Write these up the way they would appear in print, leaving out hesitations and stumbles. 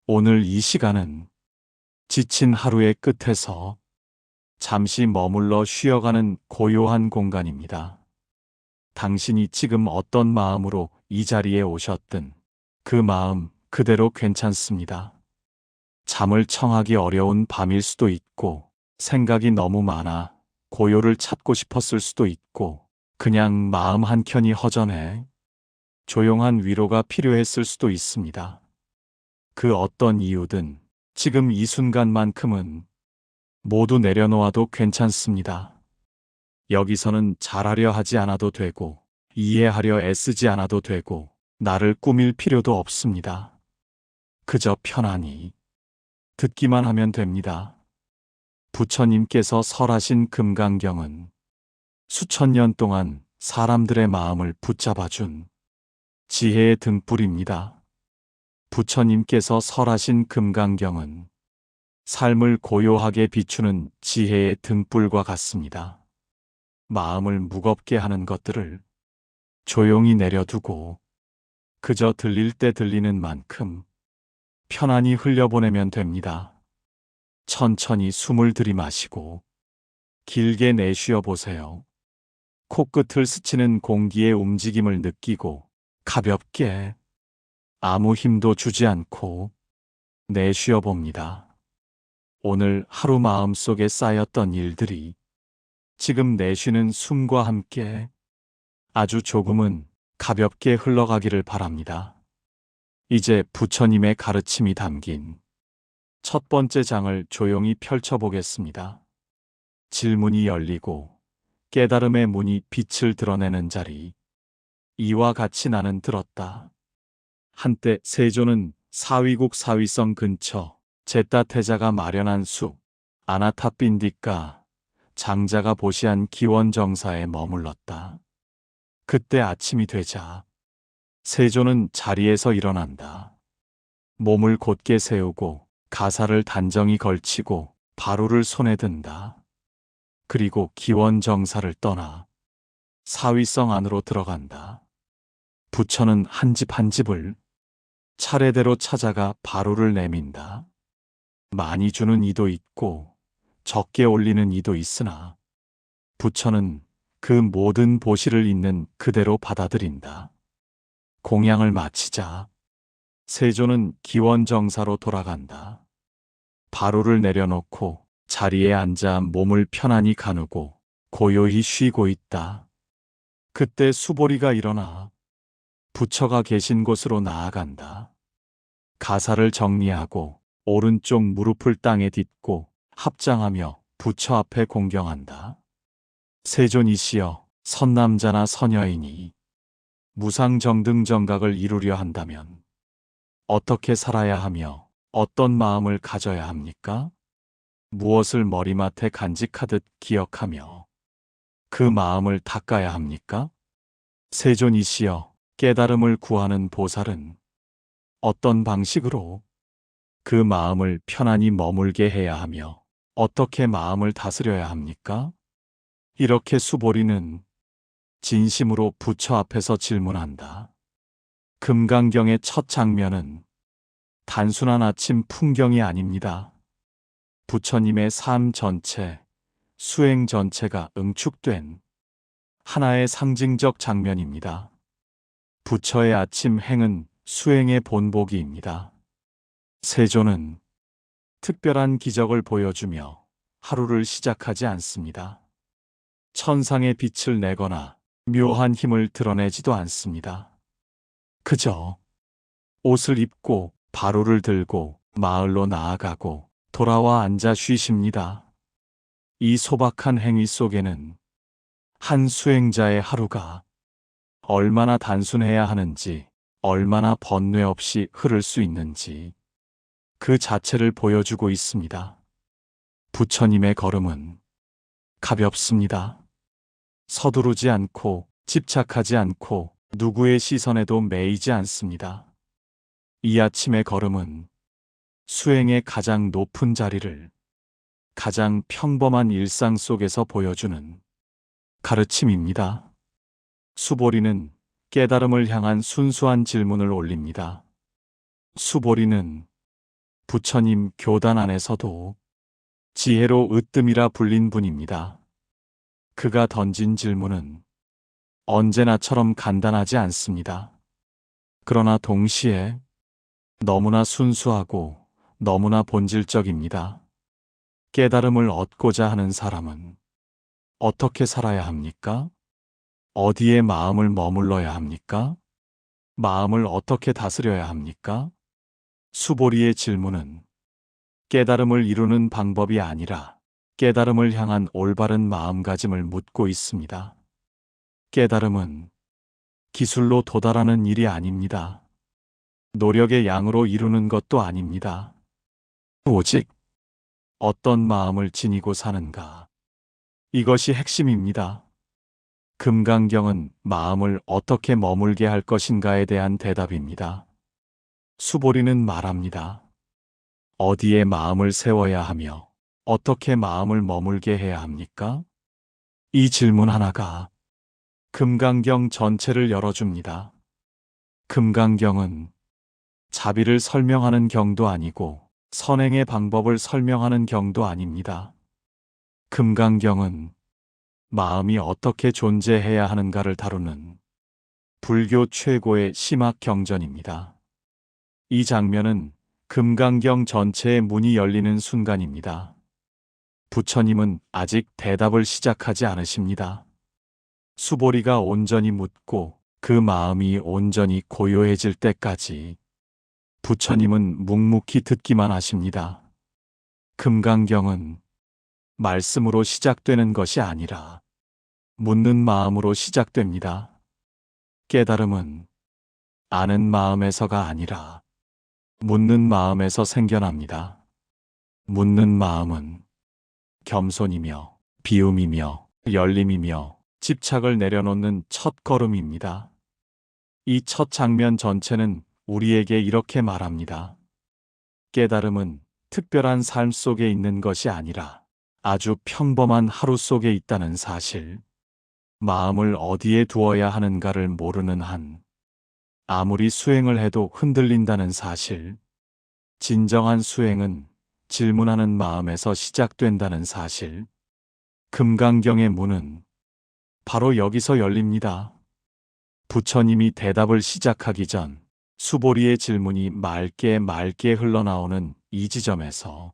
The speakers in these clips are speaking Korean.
오늘 이 시간은 지친 하루의 끝에서 잠시 머물러 쉬어가는 고요한 공간입니다. 당신이 지금 어떤 마음으로 이 자리에 오셨든 그 마음 그대로 괜찮습니다. 잠을 청하기 어려운 밤일 수도 있고, 생각이 너무 많아 고요를 찾고 싶었을 수도 있고, 그냥 마음 한켠이 허전해 조용한 위로가 필요했을 수도 있습니다. 그 어떤 이유든 지금 이 순간만큼은 모두 내려놓아도 괜찮습니다. 여기서는 잘하려 하지 않아도 되고, 이해하려 애쓰지 않아도 되고, 나를 꾸밀 필요도 없습니다. 그저 편안히 듣기만 하면 됩니다. 부처님께서 설하신 금강경은 수천 년 동안 사람들의 마음을 붙잡아준 지혜의 등불입니다. 부처님께서 설하신 금강경은 삶을 고요하게 비추는 지혜의 등불과 같습니다. 마음을 무겁게 하는 것들을 조용히 내려두고 그저 들릴 때 들리는 만큼 편안히 흘려보내면 됩니다. 천천히 숨을 들이마시고 길게 내쉬어 보세요. 코끝을 스치는 공기의 움직임을 느끼고 가볍게 아무 힘도 주지 않고 내쉬어 봅니다. 오늘 하루 마음속에 쌓였던 일들이 지금 내쉬는 숨과 함께 아주 조금은 가볍게 흘러가기를 바랍니다. 이제 부처님의 가르침이 담긴 첫 번째 장을 조용히 펼쳐보겠습니다. 질문이 열리고 깨달음의 문이 빛을 드러내는 자리. 이와 같이 나는 들었다. 한때 세조는 사위국 사위성 근처 제따태자가 마련한 숲 아나타빈디가 장자가 보시한 기원정사에 머물렀다. 그때 아침이 되자 세조는 자리에서 일어난다. 몸을 곧게 세우고 가사를 단정히 걸치고 바루를 손에 든다. 그리고 기원정사를 떠나 사위성 안으로 들어간다. 부처는 한 집 한 집을 차례대로 찾아가 바루를 내민다. 많이 주는 이도 있고 적게 올리는 이도 있으나 부처는 그 모든 보시를 있는 그대로 받아들인다. 공양을 마치자 세조는 기원정사로 돌아간다. 바루를 내려놓고 자리에 앉아 몸을 편안히 가누고 고요히 쉬고 있다. 그때 수보리가 일어나 부처가 계신 곳으로 나아간다. 가사를 정리하고 오른쪽 무릎을 땅에 딛고 합장하며 부처 앞에 공경한다. 세존이시여, 선남자나 선여인이 무상정등정각을 이루려 한다면 어떻게 살아야 하며 어떤 마음을 가져야 합니까? 무엇을 머리맡에 간직하듯 기억하며 그 마음을 닦아야 합니까? 세존이시여, 깨달음을 구하는 보살은 어떤 방식으로 그 마음을 편안히 머물게 해야 하며 어떻게 마음을 다스려야 합니까? 이렇게 수보리는 진심으로 부처 앞에서 질문한다. 금강경의 첫 장면은 단순한 아침 풍경이 아닙니다. 부처님의 삶 전체, 수행 전체가 응축된 하나의 상징적 장면입니다. 부처의 아침 행은 수행의 본보기입니다. 세조는 특별한 기적을 보여주며 하루를 시작하지 않습니다. 천상의 빛을 내거나 묘한 힘을 드러내지도 않습니다. 그저 옷을 입고 바루를 들고 마을로 나아가고 돌아와 앉아 쉬십니다. 이 소박한 행위 속에는 한 수행자의 하루가 얼마나 단순해야 하는지, 얼마나 번뇌 없이 흐를 수 있는지 그 자체를 보여주고 있습니다. 부처님의 걸음은 가볍습니다. 서두르지 않고 집착하지 않고 누구의 시선에도 매이지 않습니다. 이 아침의 걸음은 수행의 가장 높은 자리를 가장 평범한 일상 속에서 보여주는 가르침입니다. 수보리는 깨달음을 향한 순수한 질문을 올립니다. 수보리는 부처님 교단 안에서도 지혜로 으뜸이라 불린 분입니다. 그가 던진 질문은 언제나처럼 간단하지 않습니다. 그러나 동시에 너무나 순수하고 너무나 본질적입니다. 깨달음을 얻고자 하는 사람은 어떻게 살아야 합니까? 어디에 마음을 머물러야 합니까? 마음을 어떻게 다스려야 합니까? 수보리의 질문은 깨달음을 이루는 방법이 아니라 깨달음을 향한 올바른 마음가짐을 묻고 있습니다. 깨달음은 기술로 도달하는 일이 아닙니다. 노력의 양으로 이루는 것도 아닙니다. 오직 어떤 마음을 지니고 사는가. 이것이 핵심입니다. 금강경은 마음을 어떻게 머물게 할 것인가에 대한 대답입니다. 수보리는 말합니다. 어디에 마음을 세워야 하며 어떻게 마음을 머물게 해야 합니까? 이 질문 하나가 금강경 전체를 열어줍니다. 금강경은 자비를 설명하는 경도 아니고 선행의 방법을 설명하는 경도 아닙니다. 금강경은 마음이 어떻게 존재해야 하는가를 다루는 불교 최고의 심학 경전입니다. 이 장면은 금강경 전체의 문이 열리는 순간입니다. 부처님은 아직 대답을 시작하지 않으십니다. 수보리가 온전히 묻고 그 마음이 온전히 고요해질 때까지 부처님은 묵묵히 듣기만 하십니다. 금강경은 말씀으로 시작되는 것이 아니라 묻는 마음으로 시작됩니다. 깨달음은 아는 마음에서가 아니라 묻는 마음에서 생겨납니다. 묻는 마음은 겸손이며 비움이며 열림이며 집착을 내려놓는 첫 걸음입니다. 이 첫 장면 전체는 우리에게 이렇게 말합니다. 깨달음은 특별한 삶 속에 있는 것이 아니라 아주 평범한 하루 속에 있다는 사실. 마음을 어디에 두어야 하는가를 모르는 한 아무리 수행을 해도 흔들린다는 사실. 진정한 수행은 질문하는 마음에서 시작된다는 사실. 금강경의 문은 바로 여기서 열립니다. 부처님이 대답을 시작하기 전 수보리의 질문이 맑게 흘러나오는 이 지점에서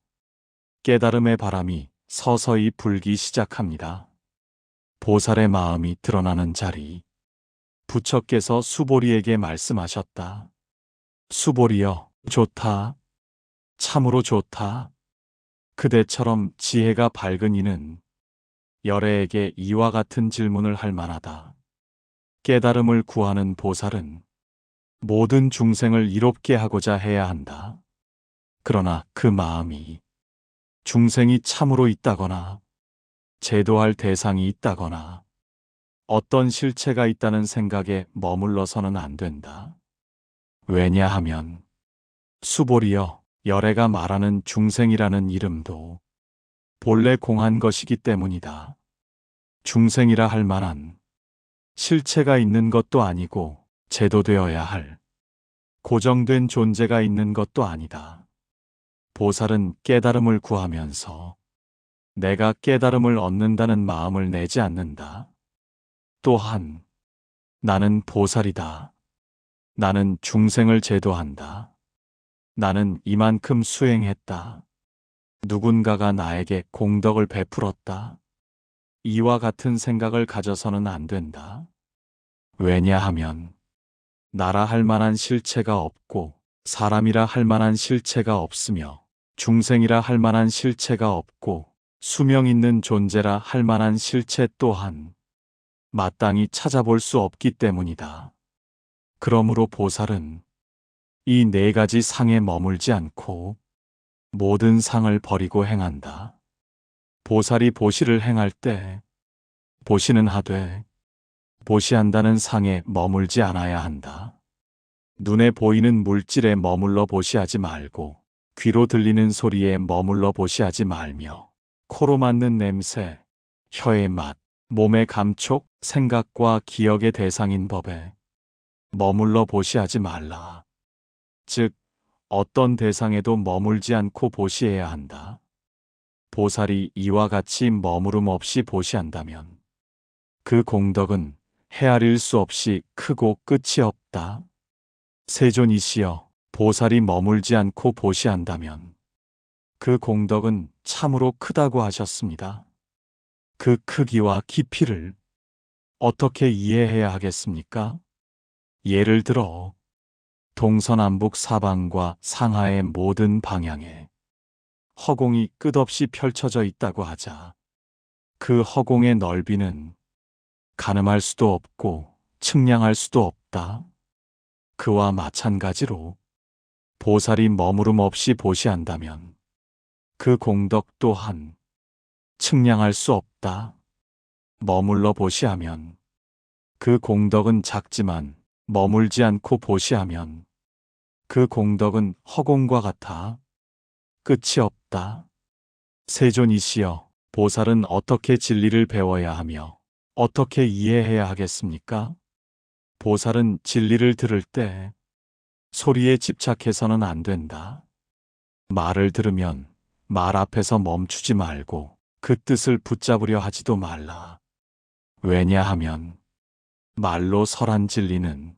깨달음의 바람이 서서히 불기 시작합니다. 보살의 마음이 드러나는 자리. 부처께서 수보리에게 말씀하셨다. 수보리여, 좋다. 참으로 좋다. 그대처럼 지혜가 밝은 이는 열애에게 이와 같은 질문을 할 만하다. 깨달음을 구하는 보살은 모든 중생을 이롭게 하고자 해야 한다. 그러나 그 마음이 중생이 참으로 있다거나 제도할 대상이 있다거나 어떤 실체가 있다는 생각에 머물러서는 안 된다. 왜냐하면 수보리여, 열애가 말하는 중생이라는 이름도 본래 공한 것이기 때문이다. 중생이라 할 만한 실체가 있는 것도 아니고 제도되어야 할 고정된 존재가 있는 것도 아니다. 보살은 깨달음을 구하면서 내가 깨달음을 얻는다는 마음을 내지 않는다. 또한 나는 보살이다. 나는 중생을 제도한다. 나는 이만큼 수행했다. 누군가가 나에게 공덕을 베풀었다. 이와 같은 생각을 가져서는 안 된다. 왜냐하면 나라 할 만한 실체가 없고 사람이라 할 만한 실체가 없으며 중생이라 할 만한 실체가 없고 수명 있는 존재라 할 만한 실체 또한 마땅히 찾아볼 수 없기 때문이다. 그러므로 보살은 이 네 가지 상에 머물지 않고 모든 상을 버리고 행한다. 보살이 보시를 행할 때 보시는 하되 보시한다는 상에 머물지 않아야 한다. 눈에 보이는 물질에 머물러 보시하지 말고 귀로 들리는 소리에 머물러 보시하지 말며 코로 맡는 냄새, 혀의 맛, 몸의 감촉, 생각과 기억의 대상인 법에 머물러 보시하지 말라. 즉 어떤 대상에도 머물지 않고 보시해야 한다. 보살이 이와 같이 머무름 없이 보시한다면 그 공덕은 헤아릴 수 없이 크고 끝이 없다. 세존이시여, 보살이 머물지 않고 보시한다면 그 공덕은 참으로 크다고 하셨습니다. 그 크기와 깊이를 어떻게 이해해야 하겠습니까? 예를 들어 동서남북 사방과 상하의 모든 방향에 허공이 끝없이 펼쳐져 있다고 하자 그 허공의 넓이는 가늠할 수도 없고 측량할 수도 없다. 그와 마찬가지로 보살이 머무름 없이 보시한다면 그 공덕 또한 측량할 수 없다. 머물러 보시하면 그 공덕은 작지만 머물지 않고 보시하면 그 공덕은 허공과 같아 끝이 없다. 세존이시여, 보살은 어떻게 진리를 배워야 하며 어떻게 이해해야 하겠습니까? 보살은 진리를 들을 때 소리에 집착해서는 안 된다. 말을 들으면 말 앞에서 멈추지 말고 그 뜻을 붙잡으려 하지도 말라. 왜냐하면 말로 설한 진리는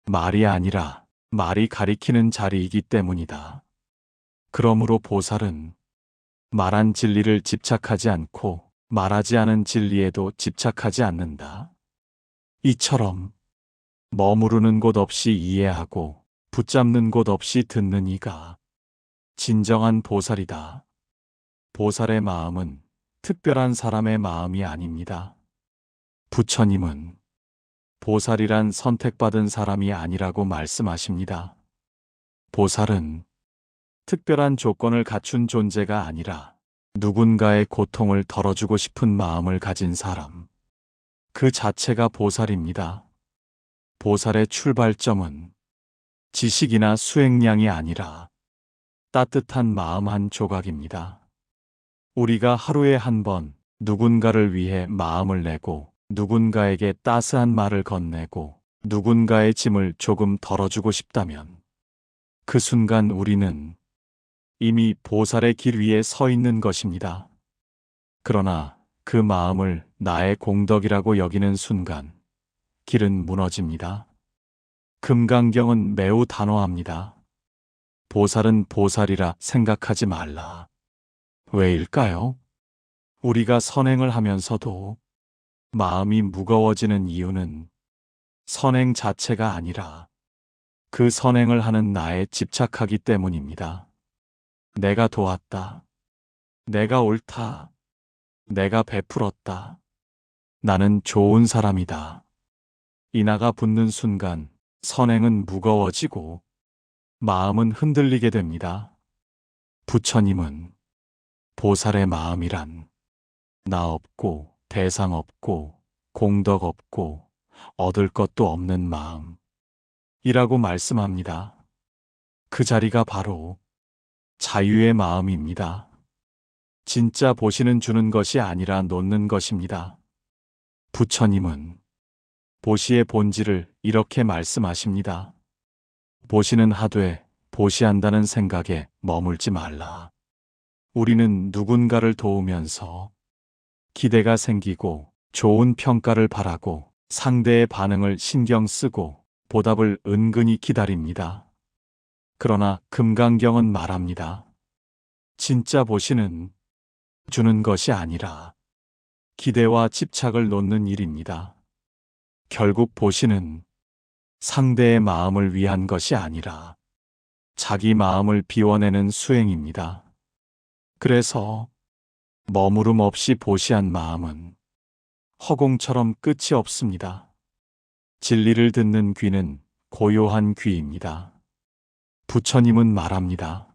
말이 아니라 말이 가리키는 자리이기 때문이다. 그러므로 보살은 말한 진리를 집착하지 않고 말하지 않은 진리에도 집착하지 않는다. 이처럼 머무르는 곳 없이 이해하고 붙잡는 곳 없이 듣는 이가 진정한 보살이다. 보살의 마음은 특별한 사람의 마음이 아닙니다. 부처님은 보살이란 선택받은 사람이 아니라고 말씀하십니다. 보살은 특별한 조건을 갖춘 존재가 아니라 누군가의 고통을 덜어주고 싶은 마음을 가진 사람, 그 자체가 보살입니다. 보살의 출발점은 지식이나 수행량이 아니라 따뜻한 마음 한 조각입니다. 우리가 하루에 한 번 누군가를 위해 마음을 내고 누군가에게 따스한 말을 건네고 누군가의 짐을 조금 덜어주고 싶다면 그 순간 우리는 이미 보살의 길 위에 서 있는 것입니다. 그러나 그 마음을 나의 공덕이라고 여기는 순간 길은 무너집니다. 금강경은 매우 단호합니다. 보살은 보살이라 생각하지 말라. 왜일까요? 우리가 선행을 하면서도 마음이 무거워지는 이유는 선행 자체가 아니라 그 선행을 하는 나에 집착하기 때문입니다. 내가 도왔다. 내가 옳다. 내가 베풀었다. 나는 좋은 사람이다. 인하가 붙는 순간 선행은 무거워지고 마음은 흔들리게 됩니다. 부처님은 보살의 마음이란 나 없고 대상 없고 공덕 없고 얻을 것도 없는 마음이라고 말씀합니다. 그 자리가 바로 자유의 마음입니다. 진짜 보시는 주는 것이 아니라 놓는 것입니다. 부처님은 보시의 본질을 이렇게 말씀하십니다. 보시는 하되 보시한다는 생각에 머물지 말라. 우리는 누군가를 도우면서 기대가 생기고 좋은 평가를 바라고 상대의 반응을 신경 쓰고 보답을 은근히 기다립니다. 그러나 금강경은 말합니다. 진짜 보시는 주는 것이 아니라 기대와 집착을 놓는 일입니다. 결국 보시는 상대의 마음을 위한 것이 아니라 자기 마음을 비워내는 수행입니다. 그래서 머무름 없이 보시한 마음은 허공처럼 끝이 없습니다. 진리를 듣는 귀는 고요한 귀입니다. 부처님은 말합니다.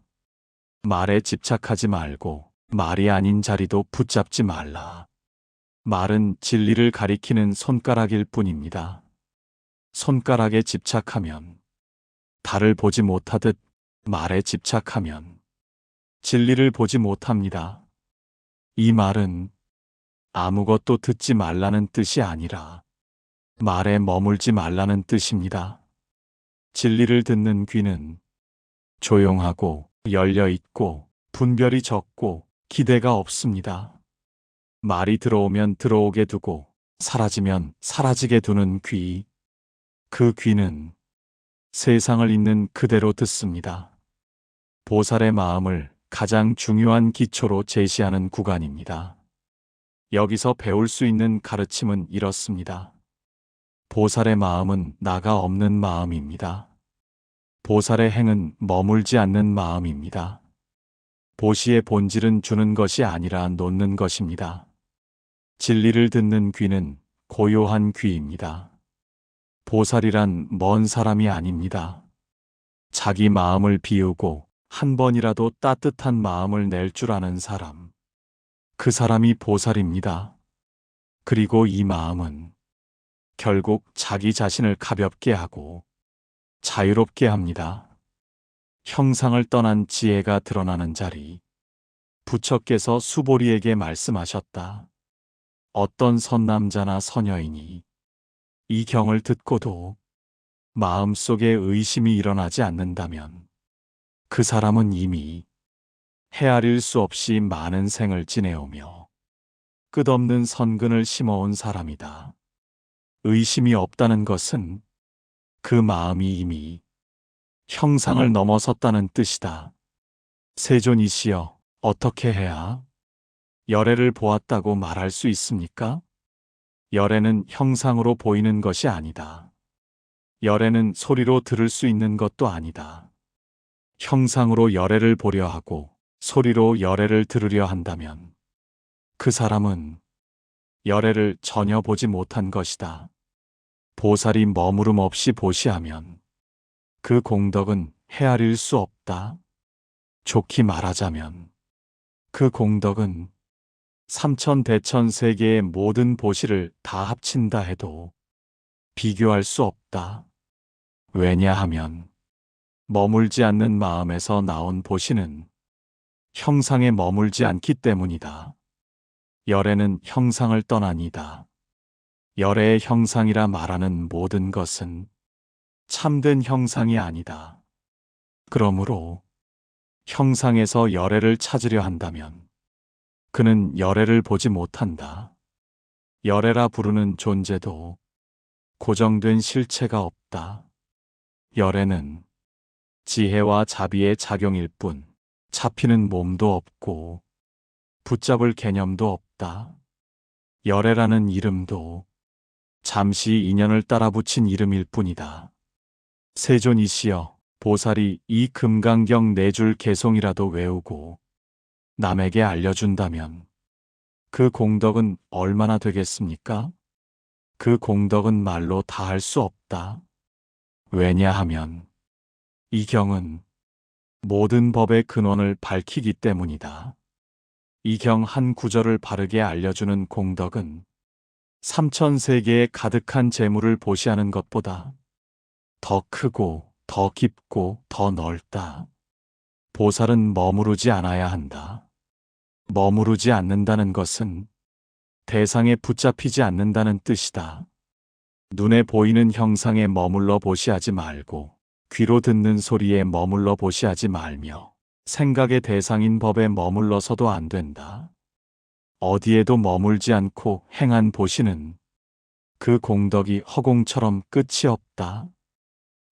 말에 집착하지 말고 말이 아닌 자리도 붙잡지 말라. 말은 진리를 가리키는 손가락일 뿐입니다. 손가락에 집착하면 달을 보지 못하듯 말에 집착하면 진리를 보지 못합니다. 이 말은 아무것도 듣지 말라는 뜻이 아니라 말에 머물지 말라는 뜻입니다. 진리를 듣는 귀는 조용하고 열려 있고 분별이 적고 기대가 없습니다. 말이 들어오면 들어오게 두고 사라지면 사라지게 두는 귀. 그 귀는 세상을 있는 그대로 듣습니다. 보살의 마음을 가장 중요한 기초로 제시하는 구간입니다. 여기서 배울 수 있는 가르침은 이렇습니다. 보살의 마음은 나가 없는 마음입니다. 보살의 행은 머물지 않는 마음입니다. 보시의 본질은 주는 것이 아니라 놓는 것입니다. 진리를 듣는 귀는 고요한 귀입니다. 보살이란 먼 사람이 아닙니다. 자기 마음을 비우고 한 번이라도 따뜻한 마음을 낼 줄 아는 사람. 그 사람이 보살입니다. 그리고 이 마음은 결국 자기 자신을 가볍게 하고 자유롭게 합니다. 형상을 떠난 지혜가 드러나는 자리. 부처께서 수보리에게 말씀하셨다. 어떤 선남자나 선여인이 이 경을 듣고도 마음속에 의심이 일어나지 않는다면 그 사람은 이미 헤아릴 수 없이 많은 생을 지내오며 끝없는 선근을 심어온 사람이다. 의심이 없다는 것은 그 마음이 이미 형상을 넘어섰다는 뜻이다. 세존이시여, 어떻게 해야 열애를 보았다고 말할 수 있습니까? 열애는 형상으로 보이는 것이 아니다. 열애는 소리로 들을 수 있는 것도 아니다. 형상으로 열애를 보려 하고 소리로 열애를 들으려 한다면 그 사람은 열애를 전혀 보지 못한 것이다. 보살이 머무름 없이 보시하면 그 공덕은 헤아릴 수 없다. 좋게 말하자면 그 공덕은 삼천대천 세계의 모든 보시를 다 합친다 해도 비교할 수 없다. 왜냐하면 머물지 않는 마음에서 나온 보시는 형상에 머물지 않기 때문이다. 열애는 형상을 떠나니다. 열애의 형상이라 말하는 모든 것은 참된 형상이 아니다. 그러므로 형상에서 열애를 찾으려 한다면 그는 열애를 보지 못한다. 열애라 부르는 존재도 고정된 실체가 없다. 열애는 지혜와 자비의 작용일 뿐 잡히는 몸도 없고 붙잡을 개념도 없다. 열애라는 이름도 잠시 인연을 따라 붙인 이름일 뿐이다. 세존이시여, 보살이 이 금강경 4줄 개송이라도 외우고 남에게 알려준다면 그 공덕은 얼마나 되겠습니까? 그 공덕은 말로 다 할 수 없다. 왜냐하면 이 경은 모든 법의 근원을 밝히기 때문이다. 이 경 한 구절을 바르게 알려주는 공덕은 삼천세계에 가득한 재물을 보시하는 것보다 더 크고 더 깊고 더 넓다. 보살은 머무르지 않아야 한다. 머무르지 않는다는 것은 대상에 붙잡히지 않는다는 뜻이다. 눈에 보이는 형상에 머물러 보시하지 말고 귀로 듣는 소리에 머물러 보시하지 말며 생각의 대상인 법에 머물러서도 안 된다. 어디에도 머물지 않고 행한 보시는 그 공덕이 허공처럼 끝이 없다.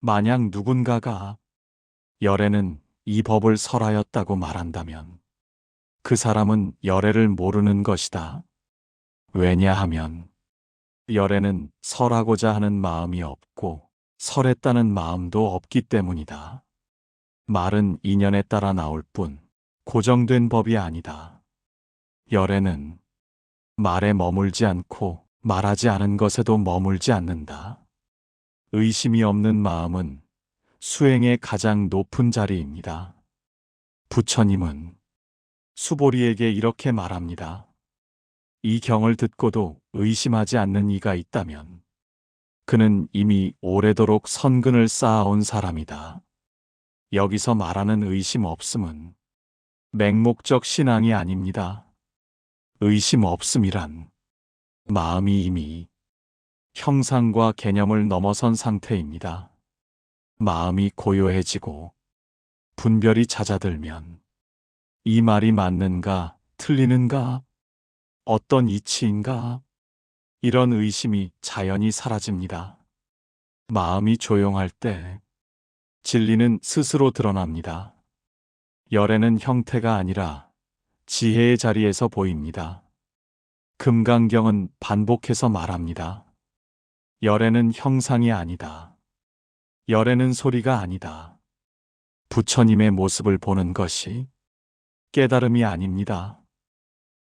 만약 누군가가 열애는 이 법을 설하였다고 말한다면 그 사람은 열애를 모르는 것이다. 왜냐하면 열애는 설하고자 하는 마음이 없고 설했다는 마음도 없기 때문이다. 말은 인연에 따라 나올 뿐 고정된 법이 아니다. 열애는 말에 머물지 않고 말하지 않은 것에도 머물지 않는다. 의심이 없는 마음은 수행의 가장 높은 자리입니다. 부처님은 수보리에게 이렇게 말합니다. 이 경을 듣고도 의심하지 않는 이가 있다면 그는 이미 오래도록 선근을 쌓아온 사람이다. 여기서 말하는 의심 없음은 맹목적 신앙이 아닙니다. 의심 없음이란 마음이 이미 형상과 개념을 넘어선 상태입니다. 마음이 고요해지고 분별이 잦아들면 이 말이 맞는가, 틀리는가, 어떤 이치인가, 이런 의심이 자연히 사라집니다. 마음이 조용할 때 진리는 스스로 드러납니다. 열애는 형태가 아니라 지혜의 자리에서 보입니다. 금강경은 반복해서 말합니다. 열애는 형상이 아니다. 열애는 소리가 아니다. 부처님의 모습을 보는 것이 깨달음이 아닙니다.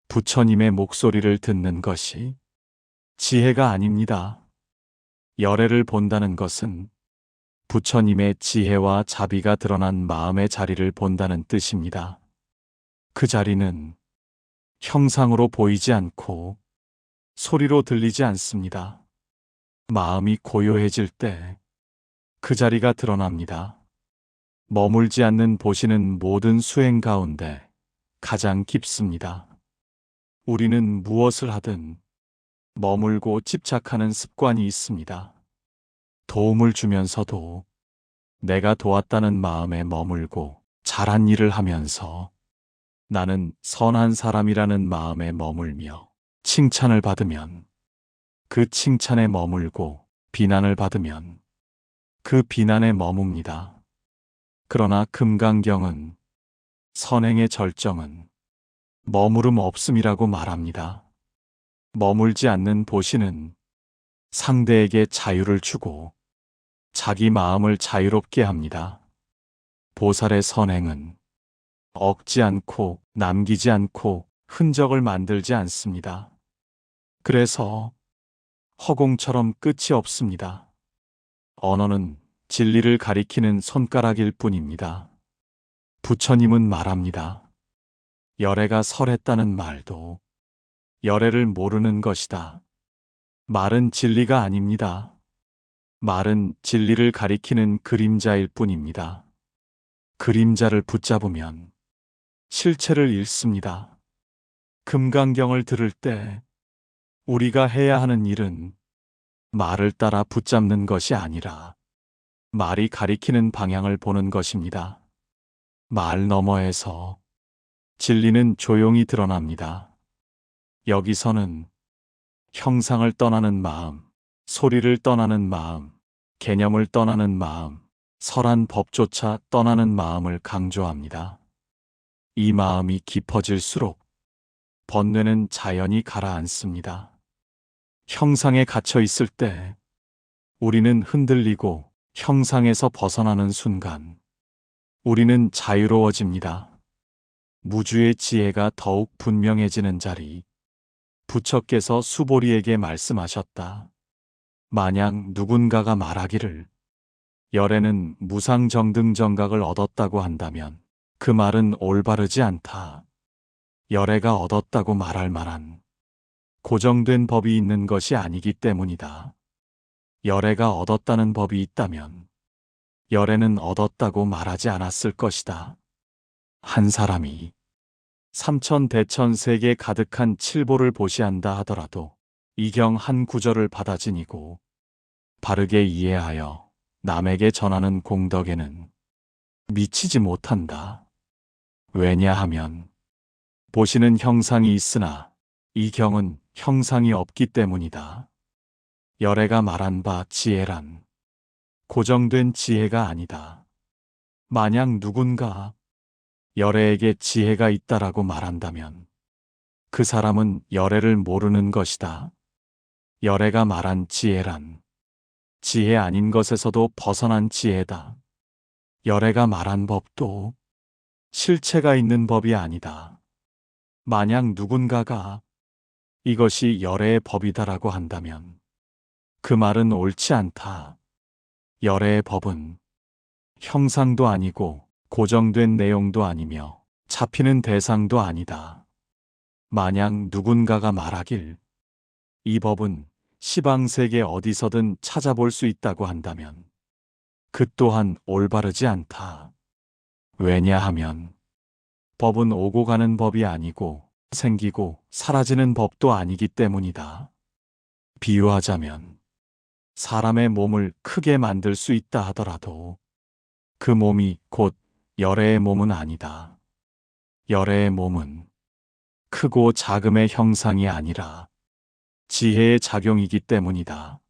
부처님의 목소리를 듣는 것이 지혜가 아닙니다. 열애를 본다는 것은 부처님의 지혜와 자비가 드러난 마음의 자리를 본다는 뜻입니다. 그 자리는 형상으로 보이지 않고 소리로 들리지 않습니다. 마음이 고요해질 때 그 자리가 드러납니다. 머물지 않는 보시는 모든 수행 가운데 가장 깊습니다. 우리는 무엇을 하든 머물고 집착하는 습관이 있습니다. 도움을 주면서도 내가 도왔다는 마음에 머물고 잘한 일을 하면서 나는 선한 사람이라는 마음에 머물며 칭찬을 받으면 그 칭찬에 머물고 비난을 받으면 그 비난에 머뭅니다. 그러나 금강경은 선행의 절정은 머무름 없음이라고 말합니다. 머물지 않는 보시는 상대에게 자유를 주고 자기 마음을 자유롭게 합니다. 보살의 선행은 억지 않고 남기지 않고 흔적을 만들지 않습니다. 그래서 허공처럼 끝이 없습니다. 언어는 진리를 가리키는 손가락일 뿐입니다. 부처님은 말합니다. 열애가 설했다는 말도 열애를 모르는 것이다. 말은 진리가 아닙니다. 말은 진리를 가리키는 그림자일 뿐입니다. 그림자를 붙잡으면 실체를 잃습니다. 금강경을 들을 때 우리가 해야 하는 일은 말을 따라 붙잡는 것이 아니라 말이 가리키는 방향을 보는 것입니다. 말 너머에서 진리는 조용히 드러납니다. 여기서는 형상을 떠나는 마음, 소리를 떠나는 마음, 개념을 떠나는 마음, 설한 법조차 떠나는 마음을 강조합니다. 이 마음이 깊어질수록 번뇌는 자연히 가라앉습니다. 형상에 갇혀 있을 때 우리는 흔들리고 형상에서 벗어나는 순간 우리는 자유로워집니다. 무주의 지혜가 더욱 분명해지는 자리. 부처께서 수보리에게 말씀하셨다. 만약 누군가가 말하기를 열애는 무상정등정각을 얻었다고 한다면 그 말은 올바르지 않다. 열애가 얻었다고 말할 만한 고정된 법이 있는 것이 아니기 때문이다. 열애가 얻었다는 법이 있다면 열애는 얻었다고 말하지 않았을 것이다. 한 사람이 삼천대천 세계 가득한 칠보를 보시한다 하더라도 이 경 한 구절을 받아 지니고 바르게 이해하여 남에게 전하는 공덕에는 미치지 못한다. 왜냐하면 보시는 형상이 있으나 이 경은 형상이 없기 때문이다. 열애가 말한 바 지혜란 고정된 지혜가 아니다. 만약 누군가 열애에게 지혜가 있다라고 말한다면 그 사람은 열애를 모르는 것이다. 열애가 말한 지혜란 지혜 아닌 것에서도 벗어난 지혜다. 열애가 말한 법도 실체가 있는 법이 아니다. 만약 누군가가 이것이 열애의 법이다라고 한다면 그 말은 옳지 않다. 열애의 법은 형상도 아니고 고정된 내용도 아니며 잡히는 대상도 아니다. 만약 누군가가 말하길 이 법은 시방세계 어디서든 찾아볼 수 있다고 한다면 그 또한 올바르지 않다. 왜냐하면 법은 오고 가는 법이 아니고 생기고 사라지는 법도 아니기 때문이다. 비유하자면 사람의 몸을 크게 만들 수 있다 하더라도 그 몸이 곧 열애의 몸은 아니다. 열애의 몸은 크고 작음의 형상이 아니라 지혜의 작용이기 때문이다.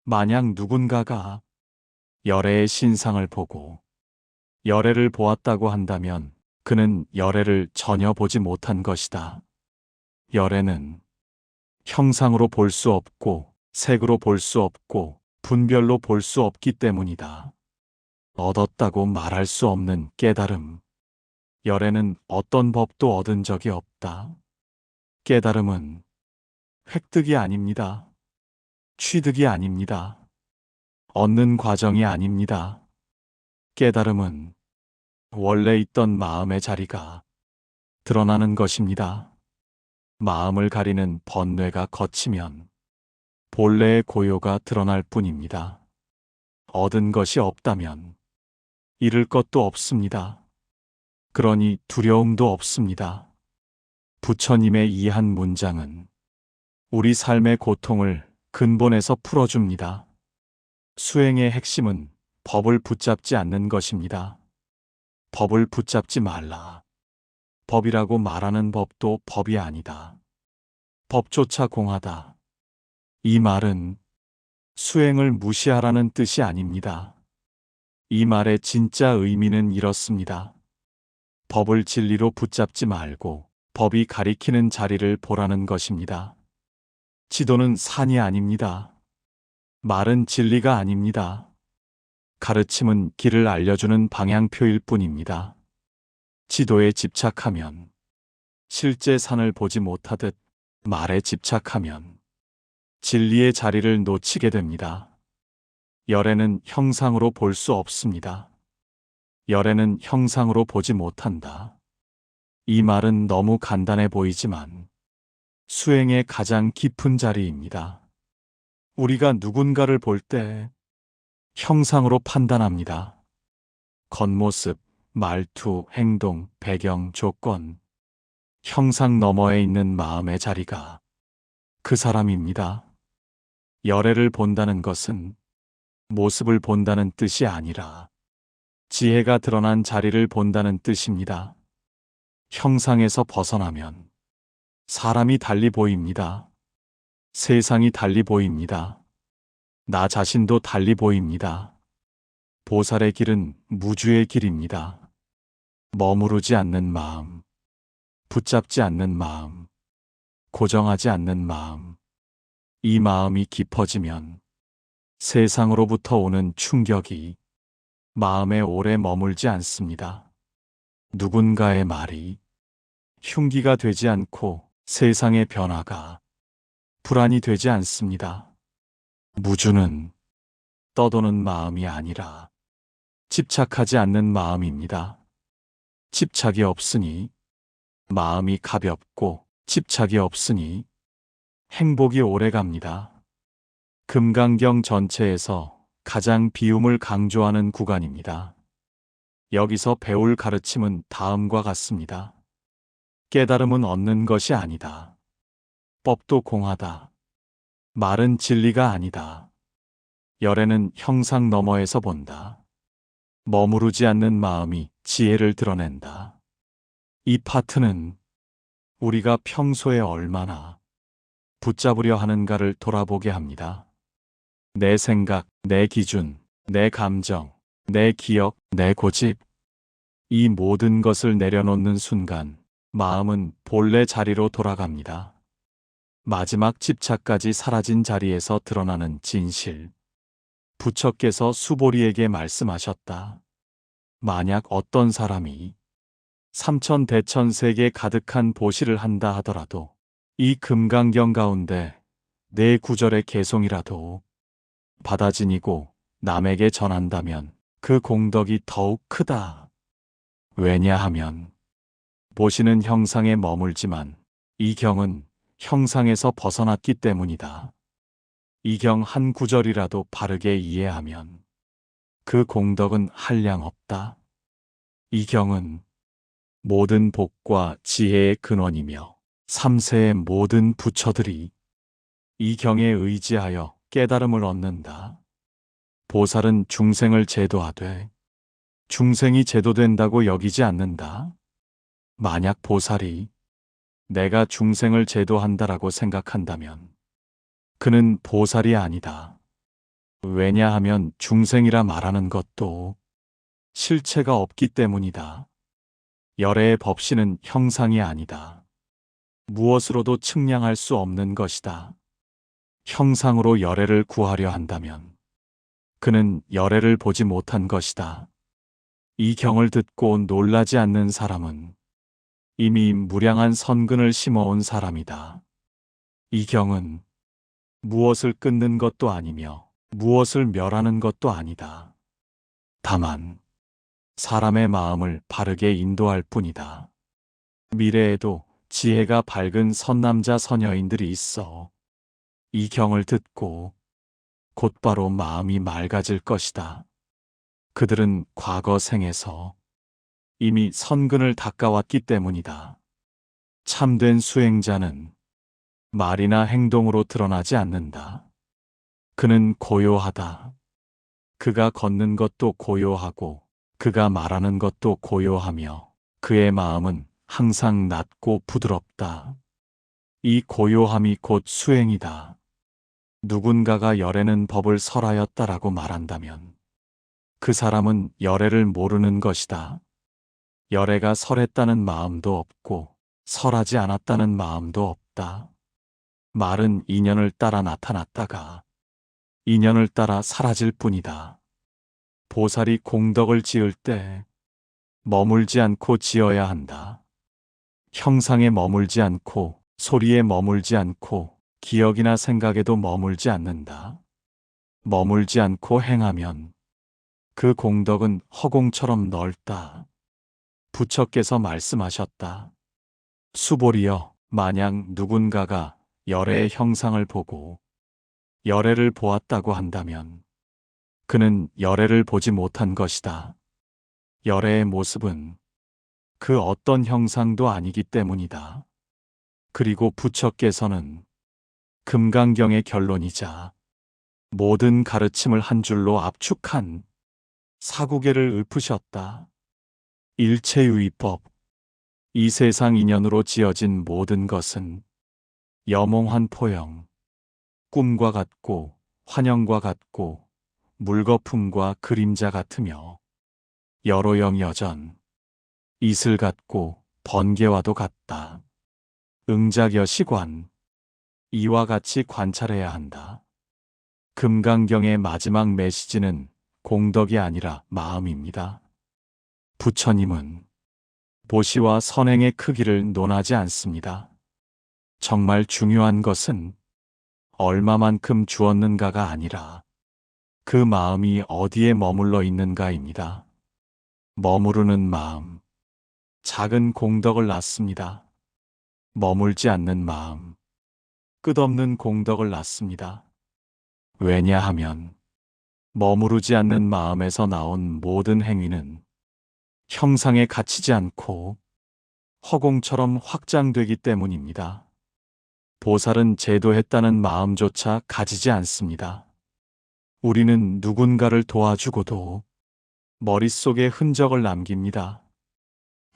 만약 누군가가 열애의 신상을 보고 열애를 보았다고 한다면 그는 열애를 전혀 보지 못한 것이다. 열애는 형상으로 볼 수 없고 색으로 볼 수 없고 분별로 볼 수 없기 때문이다. 얻었다고 말할 수 없는 깨달음. 열애는 어떤 법도 얻은 적이 없다. 깨달음은 획득이 아닙니다. 취득이 아닙니다. 얻는 과정이 아닙니다. 깨달음은 원래 있던 마음의 자리가 드러나는 것입니다. 마음을 가리는 번뇌가 걷히면 본래의 고요가 드러날 뿐입니다. 얻은 것이 없다면 잃을 것도 없습니다. 그러니 두려움도 없습니다. 부처님의 이 한 문장은 우리 삶의 고통을 근본에서 풀어줍니다. 수행의 핵심은 법을 붙잡지 않는 것입니다. 법을 붙잡지 말라. 법이라고 말하는 법도 법이 아니다. 법조차 공하다. 이 말은 수행을 무시하라는 뜻이 아닙니다. 이 말의 진짜 의미는 이렇습니다. 법을 진리로 붙잡지 말고 법이 가리키는 자리를 보라는 것입니다. 지도는 산이 아닙니다. 말은 진리가 아닙니다. 가르침은 길을 알려주는 방향표일 뿐입니다. 지도에 집착하면 실제 산을 보지 못하듯 말에 집착하면 진리의 자리를 놓치게 됩니다. 열애는 형상으로 볼 수 없습니다. 열애는 형상으로 보지 못한다. 이 말은 너무 간단해 보이지만 수행의 가장 깊은 자리입니다. 우리가 누군가를 볼 때 형상으로 판단합니다. 겉모습, 말투, 행동, 배경, 조건. 형상 너머에 있는 마음의 자리가 그 사람입니다. 열애를 본다는 것은 모습을 본다는 뜻이 아니라 지혜가 드러난 자리를 본다는 뜻입니다. 형상에서 벗어나면 사람이 달리 보입니다. 세상이 달리 보입니다. 나 자신도 달리 보입니다. 보살의 길은 무주의 길입니다. 머무르지 않는 마음, 붙잡지 않는 마음, 고정하지 않는 마음. 이 마음이 깊어지면 세상으로부터 오는 충격이 마음에 오래 머물지 않습니다. 누군가의 말이 흉기가 되지 않고 세상의 변화가 불안이 되지 않습니다. 무주는 떠도는 마음이 아니라 집착하지 않는 마음입니다. 집착이 없으니 마음이 가볍고 집착이 없으니 행복이 오래 갑니다. 금강경 전체에서 가장 비움을 강조하는 구간입니다. 여기서 배울 가르침은 다음과 같습니다. 깨달음은 얻는 것이 아니다. 법도 공하다. 말은 진리가 아니다. 열애는 형상 너머에서 본다. 머무르지 않는 마음이 지혜를 드러낸다. 이 파트는 우리가 평소에 얼마나 붙잡으려 하는가를 돌아보게 합니다. 내 생각, 내 기준, 내 감정, 내 기억, 내 고집. 이 모든 것을 내려놓는 순간 마음은 본래 자리로 돌아갑니다. 마지막 집착까지 사라진 자리에서 드러나는 진실. 부처께서 수보리에게 말씀하셨다. 만약 어떤 사람이 삼천대천세계 가득한 보시를 한다 하더라도 이 금강경 가운데 네 구절의 개송이라도 받아 지니고 남에게 전한다면 그 공덕이 더욱 크다. 왜냐하면 보시는 형상에 머물지만 이 경은 형상에서 벗어났기 때문이다. 이 경 한 구절이라도 바르게 이해하면 그 공덕은 한량 없다. 이 경은 모든 복과 지혜의 근원이며 삼세의 모든 부처들이 이 경에 의지하여 깨달음을 얻는다. 보살은 중생을 제도하되 중생이 제도된다고 여기지 않는다. 만약 보살이 내가 중생을 제도한다라고 생각한다면 그는 보살이 아니다. 왜냐하면 중생이라 말하는 것도 실체가 없기 때문이다. 열애의 법신은 형상이 아니다. 무엇으로도 측량할 수 없는 것이다. 형상으로 열애를 구하려 한다면 그는 열애를 보지 못한 것이다. 이 경을 듣고 놀라지 않는 사람은 이미 무량한 선근을 심어온 사람이다. 이 경은 무엇을 끊는 것도 아니며 무엇을 멸하는 것도 아니다. 다만 사람의 마음을 바르게 인도할 뿐이다. 미래에도 지혜가 밝은 선남자 선여인들이 있어 이 경을 듣고 곧바로 마음이 맑아질 것이다. 그들은 과거 생에서 이미 선근을 닦아왔기 때문이다. 참된 수행자는 말이나 행동으로 드러나지 않는다. 그는 고요하다. 그가 걷는 것도 고요하고 그가 말하는 것도 고요하며 그의 마음은 항상 낮고 부드럽다. 이 고요함이 곧 수행이다. 누군가가 열애는 법을 설하였다라고 말한다면 그 사람은 열애를 모르는 것이다. 열애가 설했다는 마음도 없고 설하지 않았다는 마음도 없다. 말은 인연을 따라 나타났다가 인연을 따라 사라질 뿐이다. 보살이 공덕을 지을 때 머물지 않고 지어야 한다. 형상에 머물지 않고 소리에 머물지 않고 기억이나 생각에도 머물지 않는다. 머물지 않고 행하면 그 공덕은 허공처럼 넓다. 부처께서 말씀하셨다. 수보리여, 만약 누군가가 열애의 형상을 보고 열애를 보았다고 한다면 그는 열애를 보지 못한 것이다. 열애의 모습은 그 어떤 형상도 아니기 때문이다. 그리고 부처께서는 금강경의 결론이자 모든 가르침을 한 줄로 압축한 사구계를 읊으셨다. 일체유의법. 이 세상 인연으로 지어진 모든 것은 염홍한 포영, 꿈과 같고 환영과 같고 물거품과 그림자 같으며 여로영 여전, 이슬 같고 번개와도 같다. 응작여시관, 이와 같이 관찰해야 한다. 금강경의 마지막 메시지는 공덕이 아니라 마음입니다. 부처님은 보시와 선행의 크기를 논하지 않습니다. 정말 중요한 것은 얼마만큼 주었는가가 아니라 그 마음이 어디에 머물러 있는가입니다. 머무르는 마음, 작은 공덕을 낳습니다. 머물지 않는 마음, 끝없는 공덕을 낳습니다. 왜냐하면 머무르지 않는 마음에서 나온 모든 행위는 형상에 갇히지 않고 허공처럼 확장되기 때문입니다. 보살은 제도했다는 마음조차 가지지 않습니다. 우리는 누군가를 도와주고도 머릿속에 흔적을 남깁니다.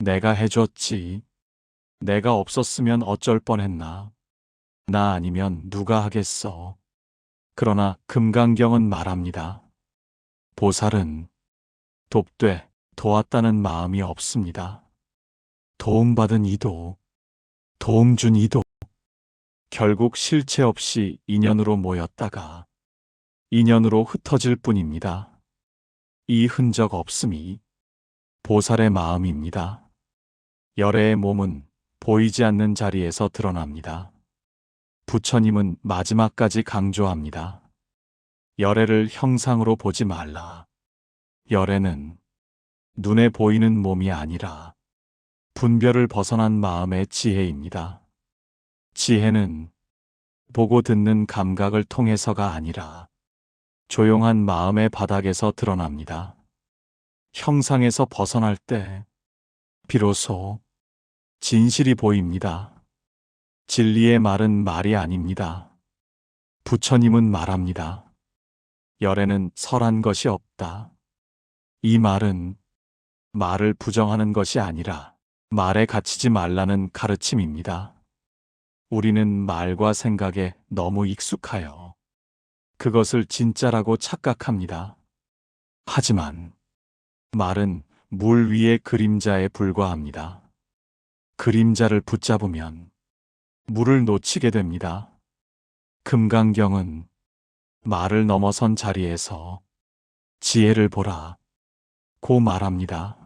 내가 해줬지. 내가 없었으면 어쩔 뻔했나. 나 아니면 누가 하겠어. 그러나 금강경은 말합니다. 보살은 돕되 도왔다는 마음이 없습니다. 도움받은 이도, 도움 준 이도 결국 실체 없이 인연으로 모였다가 인연으로 흩어질 뿐입니다. 이 흔적 없음이 보살의 마음입니다. 열애의 몸은 보이지 않는 자리에서 드러납니다. 부처님은 마지막까지 강조합니다. 열애를 형상으로 보지 말라. 열애는 눈에 보이는 몸이 아니라 분별을 벗어난 마음의 지혜입니다. 지혜는 보고 듣는 감각을 통해서가 아니라 조용한 마음의 바닥에서 드러납니다. 형상에서 벗어날 때 비로소 진실이 보입니다. 진리의 말은 말이 아닙니다. 부처님은 말합니다. 열애는 설한 것이 없다. 이 말은 말을 부정하는 것이 아니라 말에 갇히지 말라는 가르침입니다. 우리는 말과 생각에 너무 익숙하여 그것을 진짜라고 착각합니다. 하지만 말은 물 위의 그림자에 불과합니다. 그림자를 붙잡으면 물을 놓치게 됩니다. 금강경은 말을 넘어선 자리에서 지혜를 보라 고 말합니다.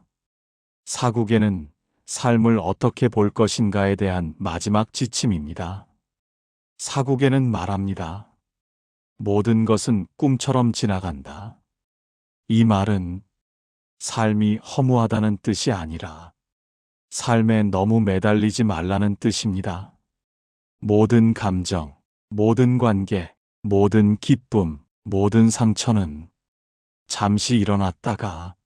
사국에는 삶을 어떻게 볼 것인가에 대한 마지막 지침입니다. 사국에는 말합니다. 모든 것은 꿈처럼 지나간다. 이 말은 삶이 허무하다는 뜻이 아니라 삶에 너무 매달리지 말라는 뜻입니다. 모든 감정, 모든 관계, 모든 기쁨, 모든 상처는 잠시 일어났다가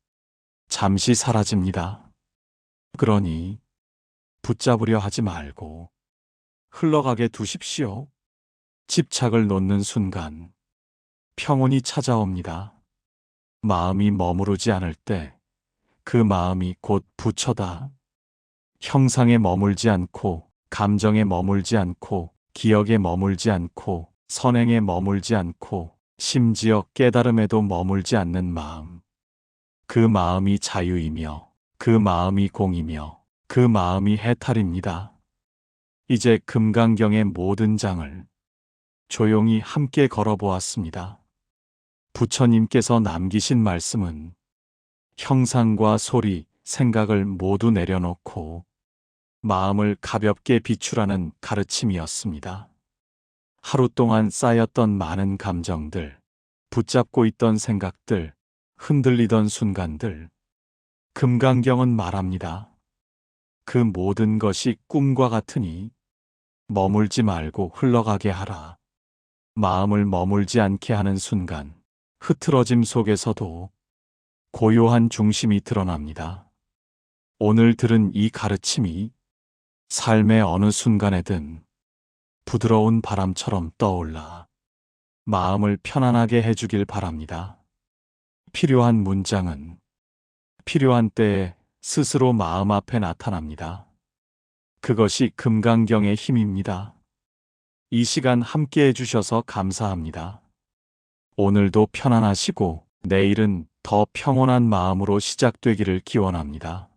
잠시 사라집니다. 그러니 붙잡으려 하지 말고 흘러가게 두십시오. 집착을 놓는 순간 평온이 찾아옵니다. 마음이 머무르지 않을 때 그 마음이 곧 부처다. 형상에 머물지 않고 감정에 머물지 않고 기억에 머물지 않고 선행에 머물지 않고 심지어 깨달음에도 머물지 않는 마음. 그 마음이 자유이며 그 마음이 공이며 그 마음이 해탈입니다. 이제 금강경의 모든 장을 조용히 함께 걸어보았습니다. 부처님께서 남기신 말씀은 형상과 소리, 생각을 모두 내려놓고 마음을 가볍게 비추라는 가르침이었습니다. 하루 동안 쌓였던 많은 감정들, 붙잡고 있던 생각들, 흔들리던 순간들, 금강경은 말합니다. 그 모든 것이 꿈과 같으니 머물지 말고 흘러가게 하라. 마음을 머물지 않게 하는 순간, 흐트러짐 속에서도 고요한 중심이 드러납니다. 오늘 들은 이 가르침이 삶의 어느 순간에든 부드러운 바람처럼 떠올라 마음을 편안하게 해주길 바랍니다. 필요한 문장은 필요한 때에 스스로 마음 앞에 나타납니다. 그것이 금강경의 힘입니다. 이 시간 함께 해주셔서 감사합니다. 오늘도 편안하시고 내일은 더 평온한 마음으로 시작되기를 기원합니다.